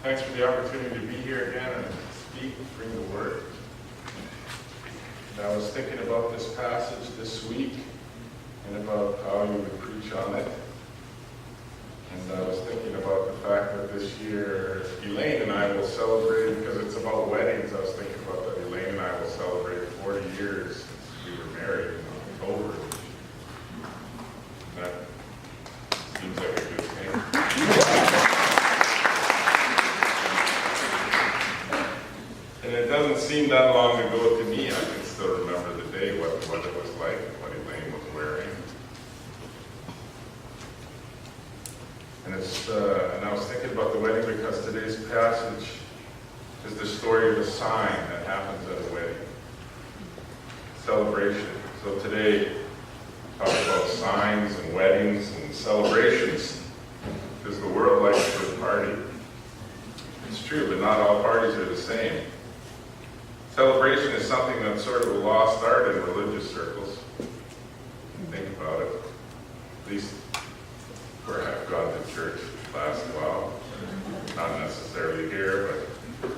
Thanks for the opportunity to be here again and speak, bring the word. And I was thinking about this passage this week and about how you would preach on it. And I was thinking about the fact that this year Elaine and I will celebrate, because it's about weddings, I was thinking about that Elaine and I will celebrate 40 years since we were married in October. And that seems like a good thing. And it doesn't seem that long ago to me. I can still remember the day, what it was like, what Elaine was wearing. And I was thinking about the wedding because today's passage is the story of a sign that happens at a wedding. Celebration. So today, talk about signs and weddings and celebrations, because the world likes a good party. It's true, but not all parties are the same. Celebration is something that's sort of a lost art in religious circles. Think about it. At least where I've gone to church last while. Not necessarily here, but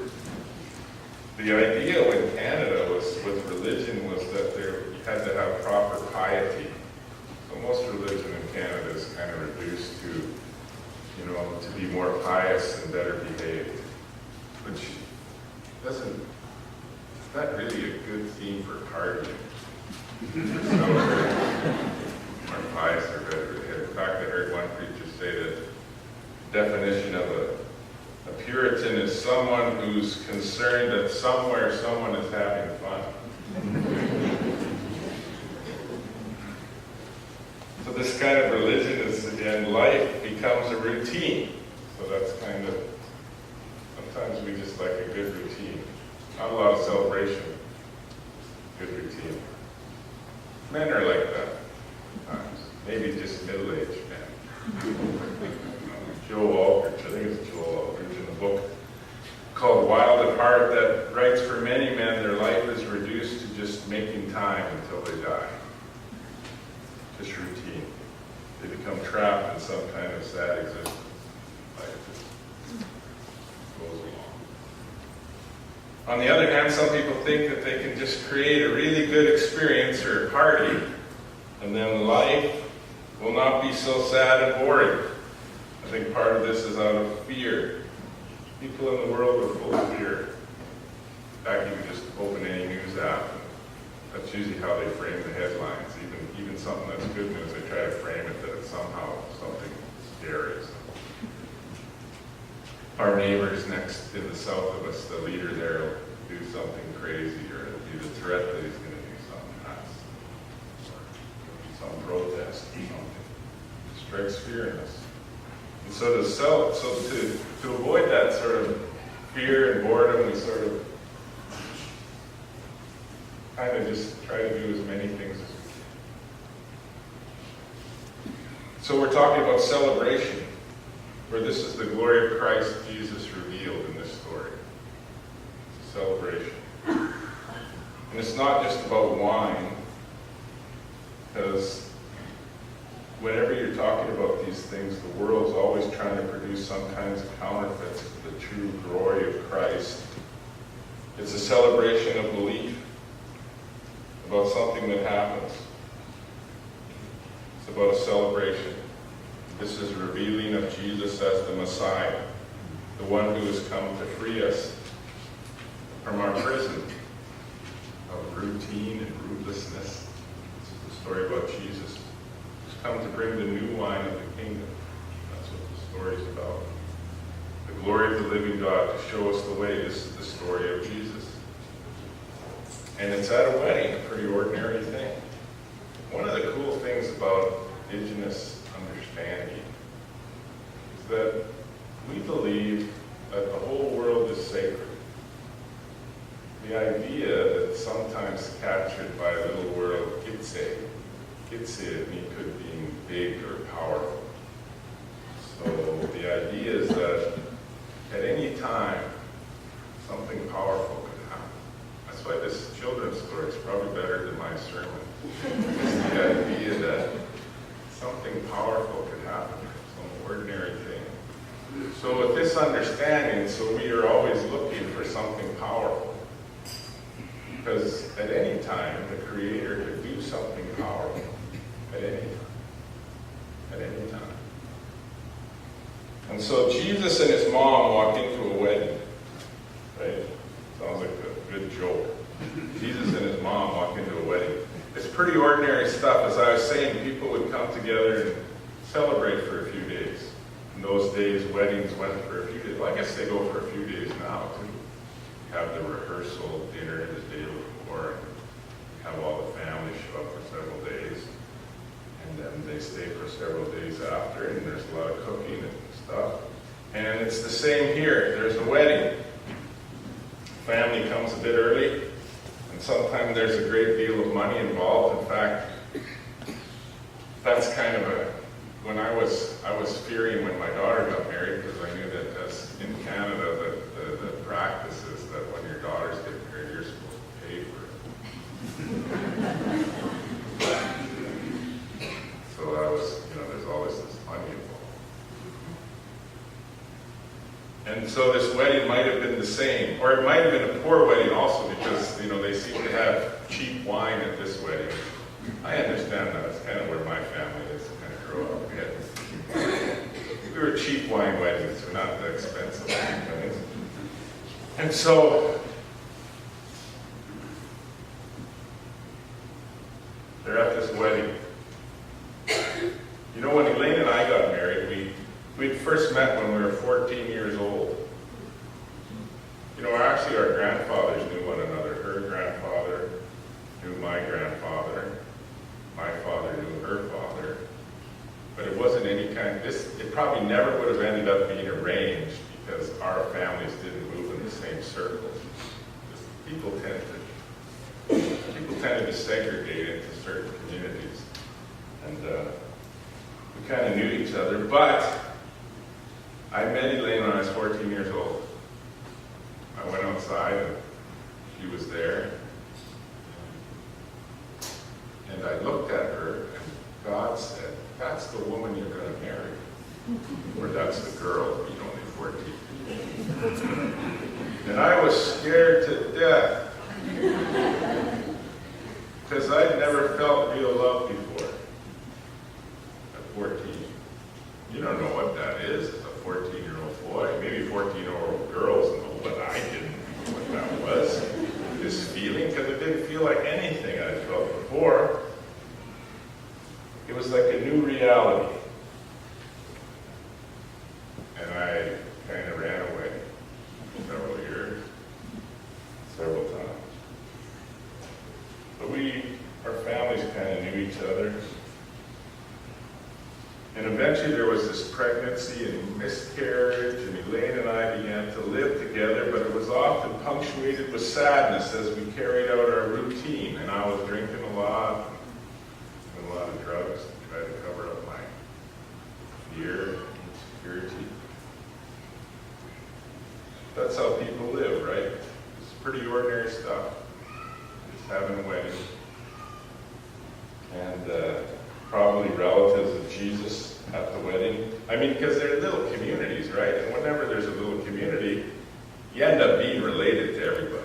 the idea in Canada was with religion was that you had to have proper piety. So most religion in Canada is kind of reduced to, to be more pious and better behaved, which is not really a good theme for partying. More pious or better behaved. In fact, I heard one preacher say that the definition of a Puritan is someone who's concerned that somewhere someone is having fun. So this kind of religion is, again, life becomes a routine. So that's kind of, sometimes we just like a good routine. Not a lot of celebration, good routine. Men are like that sometimes. Maybe just middle-aged men. Joe Aldred, I think it's Joe Aldred, in a book called Wild at Heart, that writes for many men their life is reduced to just making time until they die. Just routine. They become trapped in some kind of sad existence. Life just goes along. On the other hand, some people think that they can just create a really good experience or a party, and then life will not be so sad and boring. I think part of this is out of fear. People in the world are full of fear. In fact, you can just open any news app, and that's usually how they frame the headlines. Even something that's good news, they try to frame it that it's somehow something scary. Our neighbors next in the south of us, the leader there will do something crazy, or it'll be the threat that he's going to do something nuts, or some protest or something. It strikes fear in us. And so to avoid that sort of fear and boredom, we sort of kind of just try to do as many things as we can. So we're talking about celebration, where this is the glory of Christ Jesus revealed in this story. It's a celebration. And it's not just about wine, because whenever you're talking about these things, the world's always trying to produce some kinds of counterfeits of the true glory of Christ. It's a celebration of belief about something that happens. It's about a celebration. This is revealing of Jesus as the Messiah, the one who has come to free us from our prison of routine and rootlessness. This is the story about Jesus. He's come to bring the new wine of the kingdom. That's what the story is about. The glory of the living God to show us the way. This is the story of Jesus. And it's at a wedding, a pretty ordinary thing. One of the cool things about Indigenous understanding is that we believe that the whole world is sacred. The idea that's sometimes captured by a little word, Gitse could mean big or powerful. So the idea is that at any time, something powerful could happen. That's why this children's story is probably better than my sermon. It's the idea that something powerful could happen, some ordinary thing. So with this understanding, so we are always looking for something powerful. Because at any time, the Creator could do something powerful. At any time. At any time. And so Jesus and his mom walk into a wedding. Right? Sounds like a good joke. Jesus and his mom walk into a wedding. It's pretty ordinary stuff. As I was saying, people would come together and celebrate for a few days. In those days, weddings went for a few days. Well, I guess they go for a few days now, too. Have the rehearsal dinner the day before, and have all the family show up for several days. And then they stay for several days after, and there's a lot of cooking and stuff. And it's the same here. There's a wedding. Family comes a bit early, and sometimes there's a great deal of money involved. In fact, that's kind of when I was fearing when my daughter got married, because I knew that as in Canada, the practice is that when your daughters get married, you're supposed to pay for it. So I was, there's always this money involved. And so this wedding might have been the same, or it might have been a poor wedding also, because, they seem to have cheap wine at this wedding. I understand that. It's kind of where my family is, kind of grow up. We were cheap wine weddings, we're not the expensive weddings. And so, they're at this wedding. When Elaine and I got married, we'd first met when we were 14 years old. Actually our grandfathers knew one another. Her grandfather knew my grandfather. My father knew her father. But it wasn't any kind of it probably never would have ended up being arranged because our families didn't move in the same circles. People tended to segregate into certain communities. And we kind of knew each other. But I met Elaine when I was 14 years old. I went outside and she was there. And I looked at her and God said, "That's the woman you're going to marry." Or that's the girl, you're only 14. And I was scared to death. Because I'd never felt real love before. At 14. You don't know what that is as a 14-year-old boy. Maybe 14-year-old girls know, but I didn't know what that was. This feeling, because it didn't feel like anything I'd felt before. It was like a new reality. And I kind of ran away several years, several times. But our families kind of knew each other. And eventually there was this pregnancy and miscarriage, and Elaine and I began to live together, but it was often punctuated with sadness as we carried out our routine. And I was drinking a lot, doing a lot of drugs to try to cover up my fear and insecurity. That's how people live, right? It's pretty ordinary stuff. Just having a wedding. And probably relatives of Jesus at the wedding. I mean, because they're little communities, right? And whenever there's a little community, you end up being related to everybody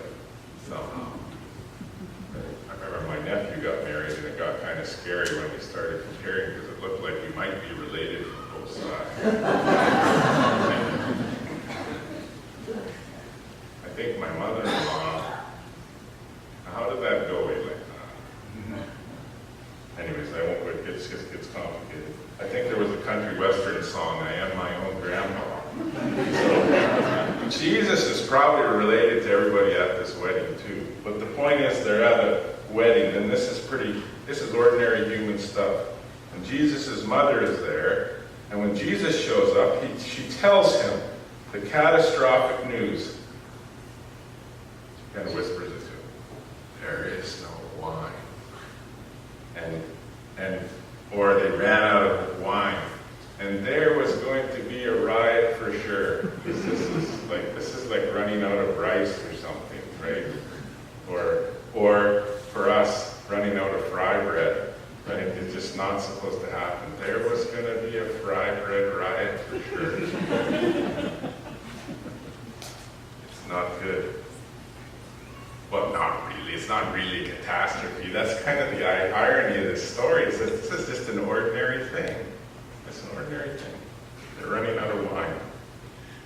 somehow. I remember my nephew got married, and it got kind of scary when we started comparing, because it looked like we might be related from both sides. I think my mother-in-law, how did that go, Elaine? Anyways, I won't, it just gets complicated. I think there was a country western song, "I am my own grandpa." So, Jesus is probably related to everybody at this wedding too. But the point is, they're at a wedding, and this is ordinary human stuff. And Jesus' mother is there, and when Jesus shows up, she tells him the catastrophic news. She kind of whispers it to him. There is no wine. Or they ran out of wine. And there was going to be a riot for sure. This is like running out of rice or something, right? Or for us, running out of fry bread. Right? It's just not supposed to happen. There was going to be a fry bread riot for sure. Well, not really. It's not really a catastrophe. That's kind of the irony of this story, is that this is just an ordinary thing. It's an ordinary thing. They're running out of wine.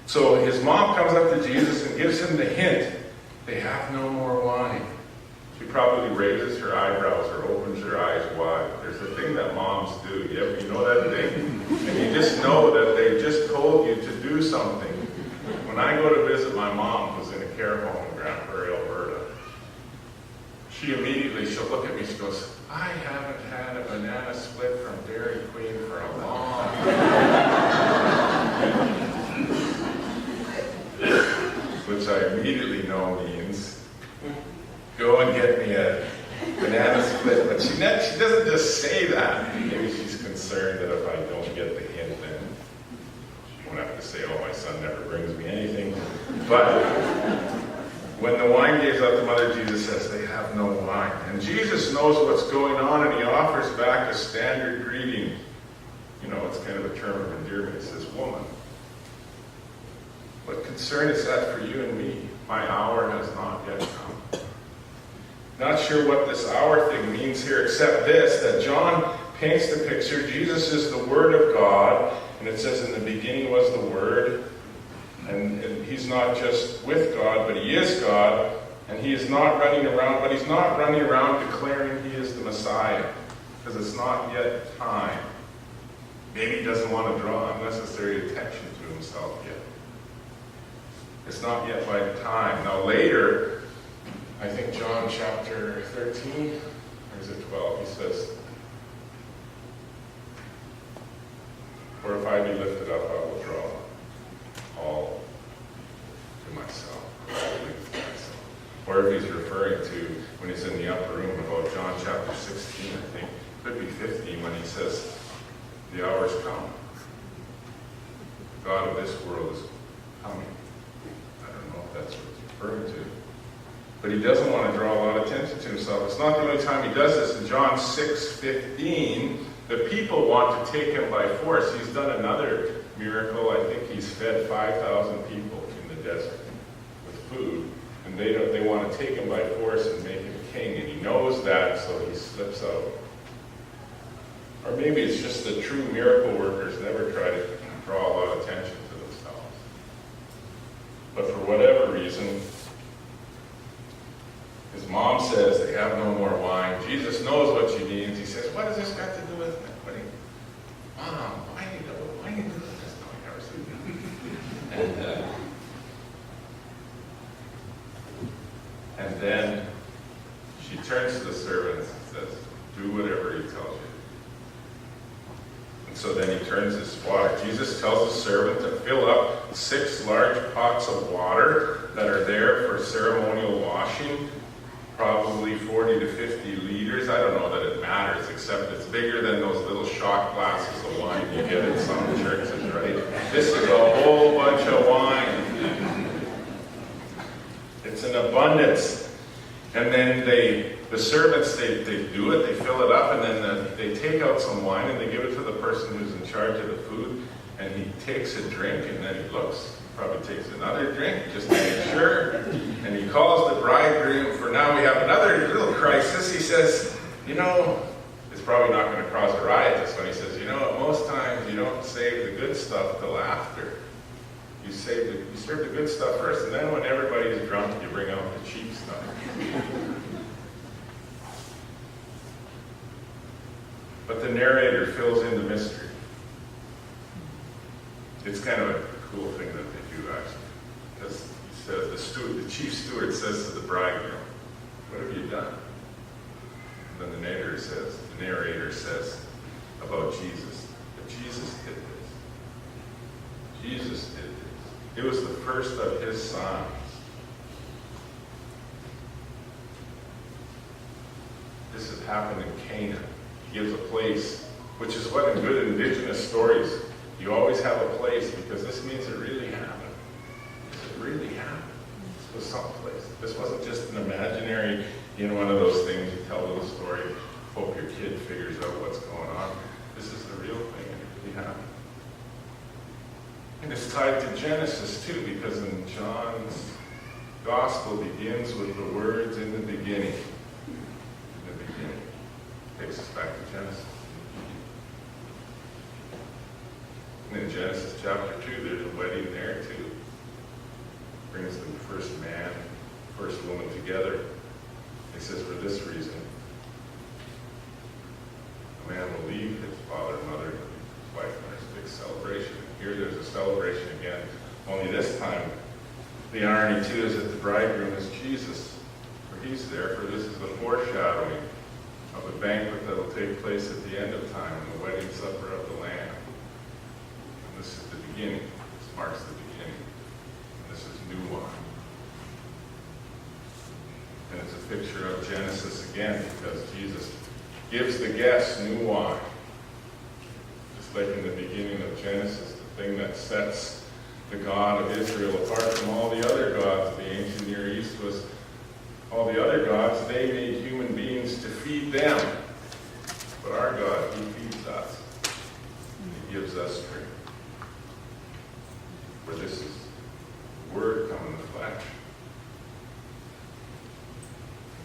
So his mom comes up to Jesus and gives him the hint, they have no more wine. She probably raises her eyebrows or opens her eyes wide. There's a thing that moms do. You know that thing? And you just know that they just told you to do something. When I go to visit my mom, who's in a care home in Rev.Ray Aldred, she'll look at me, she goes, I haven't had a banana split from Dairy Queen for a long time. Which I immediately know means, go and get me a banana split. But she doesn't just say that. Maybe she's concerned that if I don't get the hint, then she won't have to say, oh, my son never brings me anything. But when the wine gives out, the mother Jesus says, they have no wine. And Jesus knows what's going on, and he offers back a standard greeting. You know, it's kind of a term of endearment. He says, woman, what concern is that for you and me? My hour has not yet come. Not sure what this hour thing means here, except this, that John paints the picture. Jesus is the Word of God, and it says in the beginning was the Word. And he's not just with God, but he is God, and he is not running around, but he's not running around declaring he is the Messiah, because it's not yet time. Maybe he doesn't want to draw unnecessary attention to himself yet. It's not yet my time. Now later, I think John chapter 13, or is it 12, he says, for if I be lifted up, I will draw all to myself. Or if he's referring to when he's in the upper room about John chapter 16, I think, could be 15, when he says, the hour's come. The God of this world is coming. I don't know if that's what he's referring to. But he doesn't want to draw a lot of attention to himself. It's not the only time he does this. In John 6:15, the people want to take him by force. He's done another miracle. I think he's fed 5,000 people in the desert with food. And they want to take him by force and make him king. And he knows that, so he slips out. Or maybe it's just that true miracle workers never try to draw a lot of attention to themselves. But for whatever reason, his mom says they have no more wine. Jesus knows what she means. He says, what has this got to do with me? Mom, why do you do this? No, I never seen that. And then she turns to the servants and says, do whatever he tells you. And so then he turns this water. Jesus tells the servant to fill up 6 large pots of water that are there for ceremonial washing. Probably 40 to 50 liters. I don't know that it matters, except it's bigger than those little shot glasses of wine you get in some churches, right? This is a whole bunch of wine. It's an abundance. And then the servants, they do it, they fill it up, and then they take out some wine and they give it to the person who's in charge of the food, and he takes a drink, and then he looks. Probably takes another drink just to make sure. And he calls the bridegroom, for now we have another little crisis. He says, it's probably not going to cause a riot this one. He says, most times you don't save the good stuff till after. You serve the good stuff first, and then when everybody's drunk, you bring out the cheap stuff. But the narrator fills in the mystery. It's kind of a cool thing that they do, actually. Because he says, the chief steward says to the bridegroom, what have you done? And then the narrator says about Jesus, that Jesus did this. Jesus did this. It was the first of his signs. This had happened in Cana. He gives a place, which is what in good indigenous stories, you always have a place, because this means it really happened. It really happened. This was someplace. This wasn't just an imaginary, one of those things you tell a little story, hope your kid figures out what's going on. This is the real thing, and it really happened. And it's tied to Genesis too, because in John's The gospel begins with the words in the beginning. In the beginning. Takes us back to Genesis. And in Genesis chapter 2, there's a wedding there too. Brings the first man, first woman together. He says, for this reason, a man will leave his father and mother and his wife, and there's a big celebration. And here there's a celebration again, only this time the irony too is that the bridegroom is Jesus. For he's there, for this is the foreshadowing of the banquet that will take place at the end of time, and the wedding supper of the Lamb. And this is the beginning. This marks the beginning. And this is new wine. And it's a picture of Genesis again, because Jesus gives the guests new wine. Just like in the beginning of Genesis, the thing that sets the God of Israel apart from all the other gods of the ancient Near East was all the other gods, they made human beings to feed them. But our God, he feeds us. He gives us drink. For this is the Word come in the flesh.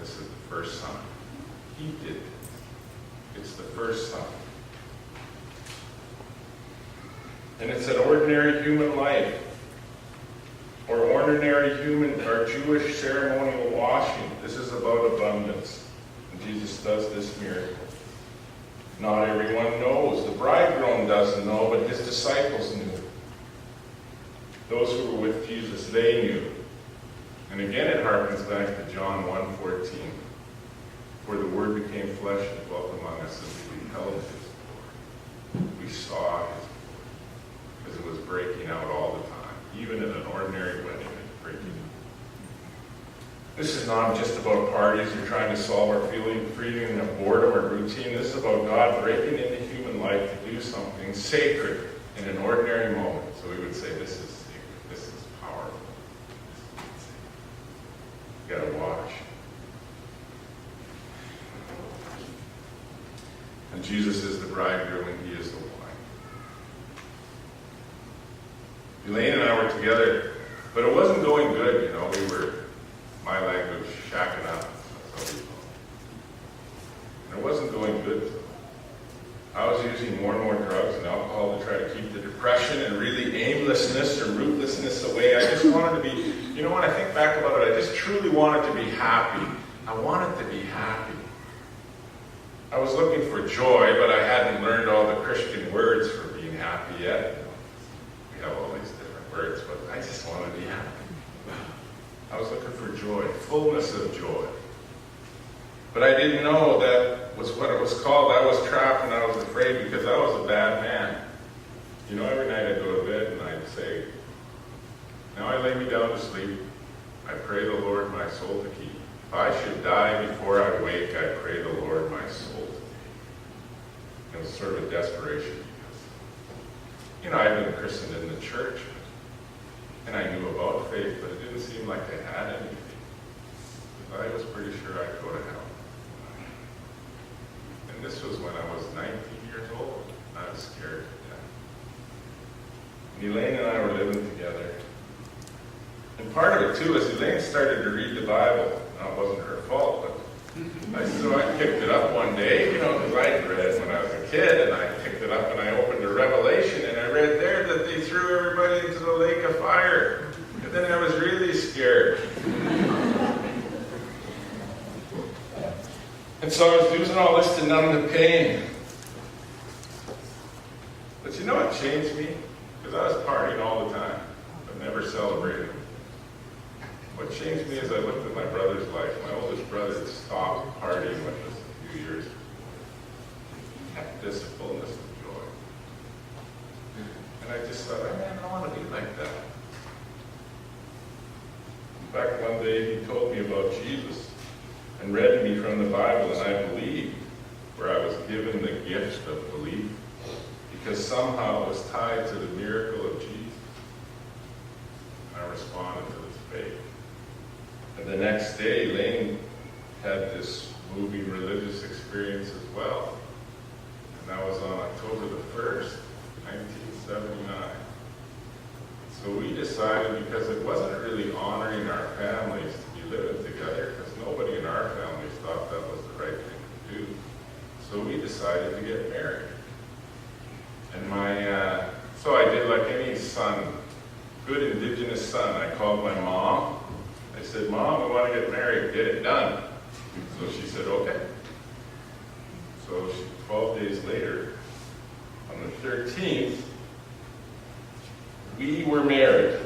This is the first Son. He did it. It's the first Son. And it's an ordinary human life, or ordinary human or Jewish ceremonial washing. This is about abundance. And Jesus does this miracle. Not everyone knows. The bridegroom doesn't know, but his disciples knew. Those who were with Jesus, they knew. And again it harkens back to John 1:14, where the Word became flesh and dwelt among us, and we beheld his glory. We saw his glory. Because it was breaking out all the time. Even in an ordinary wedding, it's breaking out. This is not just about parties or trying to solve our feeling of boredom or routine. This is about God breaking into human life to do something sacred in an ordinary moment. So we would say, this is sacred. This is powerful. You got to watch. And Jesus is the bridegroom and he is the wine. Elaine and I were together, but it wasn't going good, you know. We were, my language, shacking up. That's how we call it. And it wasn't going good. I was using more and more drugs and alcohol to try to keep the depression and really aimlessness or rootlessness away. I just wanted to be, you know, when I think back about it, I just truly wanted to be happy. I wanted to be happy. I was looking for joy, but I hadn't learned all the Christian words for being happy yet. We have all these different words, but I just wanted to be happy. I was looking for joy, fullness of joy. But I didn't know that was what it was called. I was trapped and I was afraid because I was a bad man. You know, every night I'd go to bed and I'd say, now I lay me down to sleep. I pray the Lord my soul to keep. If I should die before I wake, I pray the Lord my soul to keep. It was sort of a desperation. You know, I'd been christened in the church, and I knew about faith, but it didn't seem like I had anything. I was pretty sure I'd go to hell. And this was when I was 19 years old. I was scared to death. And Elaine and I were living together. And part of it, too, is Elaine started to read the Bible. Now, it wasn't her fault, but I picked it up one day, you know, because I'd read when I was a kid, and I picked it up and I opened to Revelation, and I read there that they threw everybody into the lake of fire. And then I was really scared. And so I was using all this to numb the pain. But you know what changed me? Because I was partying all the time, but never celebrating. What changed me is I looked at my brother's life. My oldest brother stopped partying with us a few years. He had this fullness of joy. And I just thought, man, I want to be like that. In fact, one day he told me about Jesus and read to me from the Bible, and I believed, where I was given the gift of belief, because somehow it was tied to the miracle of Jesus. And I responded to this faith. And the next day, Elaine had this moving religious experience as well. And that was on October the 1st, 1979. So we decided, because it wasn't really honoring our families to be living together, because nobody in our families thought that was the right thing to do. So we decided to get married. And so I did like any son, good Indigenous son. I called my mom. I said, Mom, we want to get married. Get it done. So she said, okay. So 12 days later, on the 13th, we were married.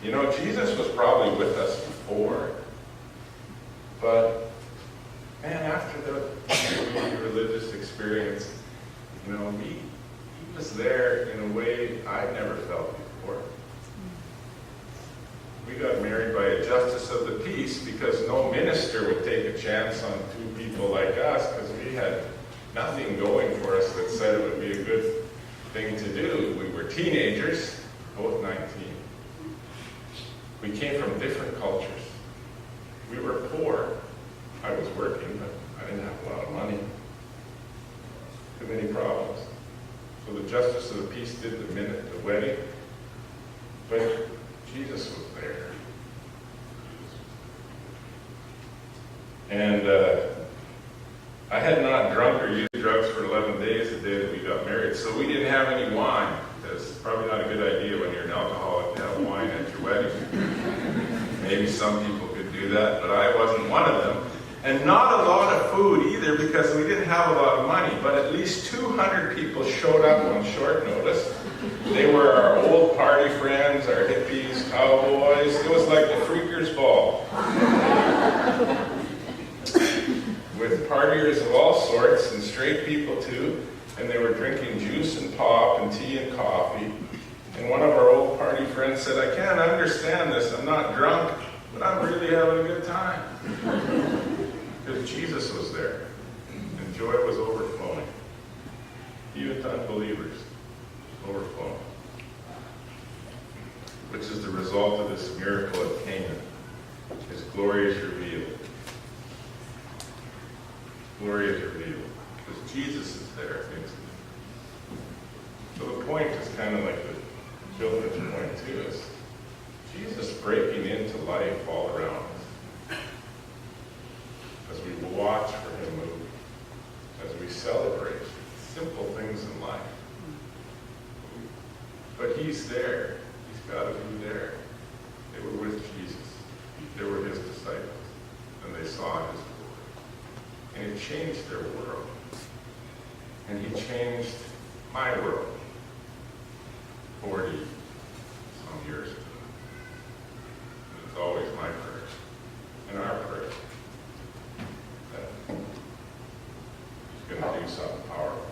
You know, Jesus was probably with us before, but man, after the religious experience, you know, he was there in a way I'd never felt before. We got married by a justice of the peace because no minister would take a chance on two people like us, because we had nothing going for us that said it would be a good thing to do. We were teenagers, both 19. We came from different cultures. We were poor. I was working, but I didn't have a lot of money. Too many problems. So the justice of the peace did the wedding, but Jesus was there. And I had not drunk or used drugs for 11 days the day that we got married, so we didn't have any wine. That's probably not a good idea when you're an alcoholic to have wine at your wedding. Maybe some people could do that, but I wasn't one of them. And not a lot of food either, because we didn't have a lot of money, but at least 200 people showed up on short notice. They were our old party friends, our hippies, cowboys. It was like the Freakers' Ball. With partiers of all sorts, and straight people too, and they were drinking juice and pop and tea and coffee. And one of our old party friends said, I can't understand this, I'm not drunk, but I'm really having a good time. Because Jesus was there, and joy was overflowing. Even to unbelievers, overflowing. Which is the result of this miracle at Canaan. His glory is revealed. Glory is revealed. Because Jesus is there. So the point is kind of like the children's point too, is Jesus breaking into life all around us. As we watch for him move, as we celebrate simple things in life. But he's there. He's got to be there. They were with Jesus. They were his disciples. And they saw his glory. And it changed their world. And he changed my world 40 some years ago. And it's always my prayer and our prayer that he's going to do something powerful.